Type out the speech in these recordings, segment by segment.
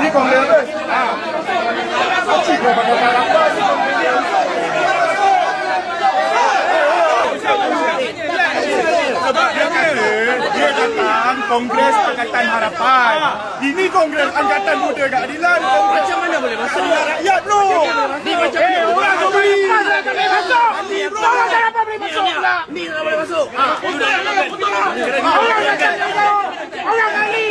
Ni kongres. Cik kau pakai apa? Sebab dia datang Kongres Pakatan Harapan. Ini Kongres Angkatan Muda Keadilan. Macam mana boleh masuk? Rakyat bro. Ni macam orang tu beli. Tak boleh masuk. Orang kenapa boleh masuk? Ni tak boleh masuk. Orang kali.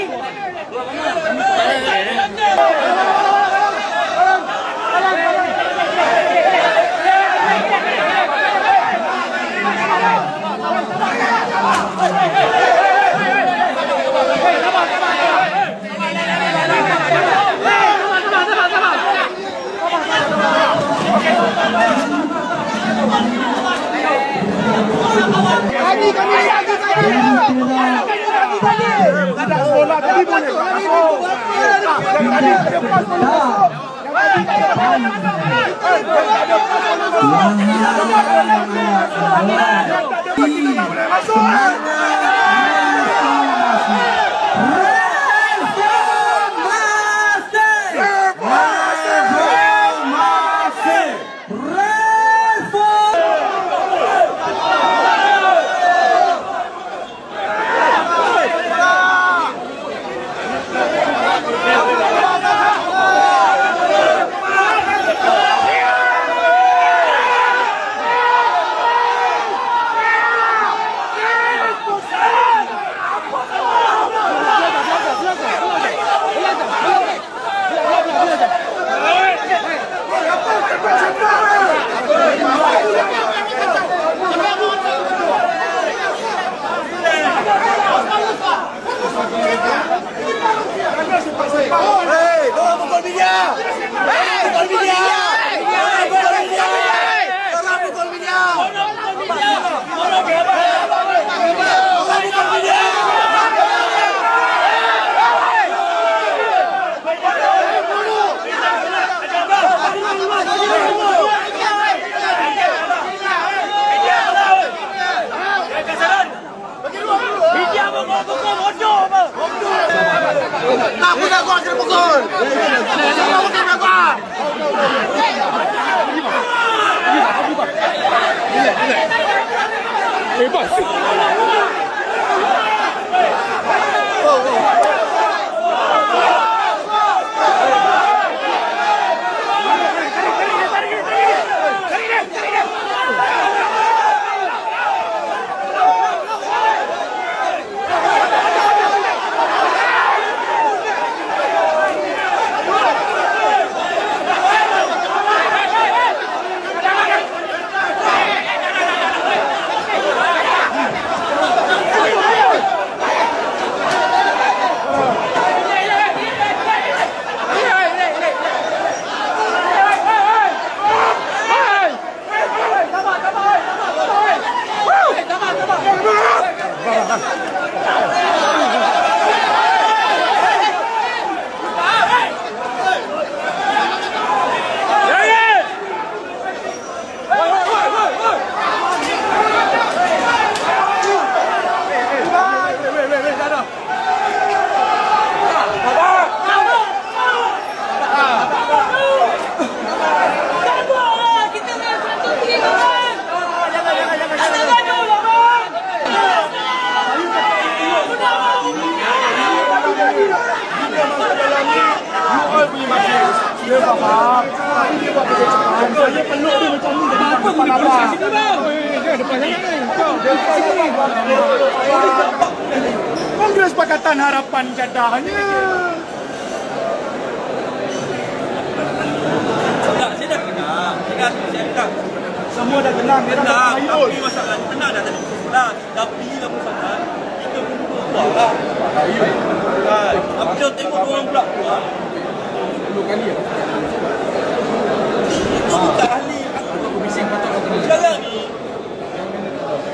Ada sekolah tadi boleh masuk. Aku tak kuat kena pukul. Aku tak kuat. Hebat. Kongres Pakatan Harapan jadahnya. Saya dah kenal. Semua dah tenang. Tapi masalah tenang dah tadi. Tapi lama sangat kita pun keluar lah. Tapi kita tengok orang pula keluar. 10 kali ya? Itu bukan ahli. Sekarang ni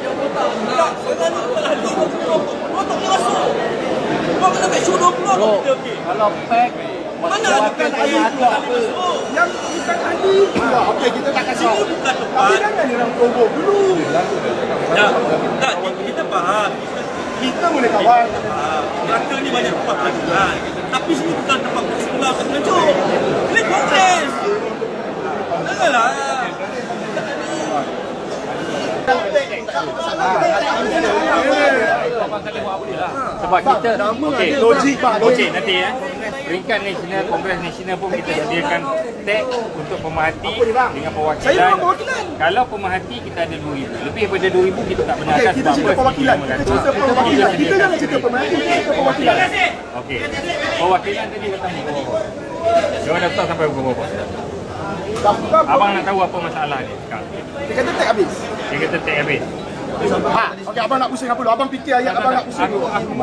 yang tak sekarang ni bukan ahli. Kau tak boleh masuk. Kau kena make sure 20 kita okey. Kalau pack mana ada bukan ahli masuk. Yang bukan ahli. Okey, kita tak kasih. Ini bukan tempat. Tapi jangan orang provoke dulu. Tak, kita faham. Kita boleh kawal. Neraka ni banyak tempat pelajaran. Tapi sini bukan tempat sekolah sebab kita okey, logik, Pak, okey nanti peringkat nasional, Kongres Nasional pun kita sediakan tag untuk pemerhati dengan perwakilan. Saya memang perwakilan. Kalau pemerhati kita ada 2,000. Lebih daripada 2,000 kita tak benarkan. Okey, kita cerita perwakilan. Kita cerita perwakilan. Kita jangan cerita pemerhati, kita cerita perwakilan. Okey. Perwakilan tadi datang berapa? Dia daftar sampai berapa? Abang nak tahu apa masalah dia sekarang? Dia kata tag habis. Dia kata tag habis. Okey, abang nak pusing apa dulu? Abang fikir ayat abang nak pusing dulu. Aku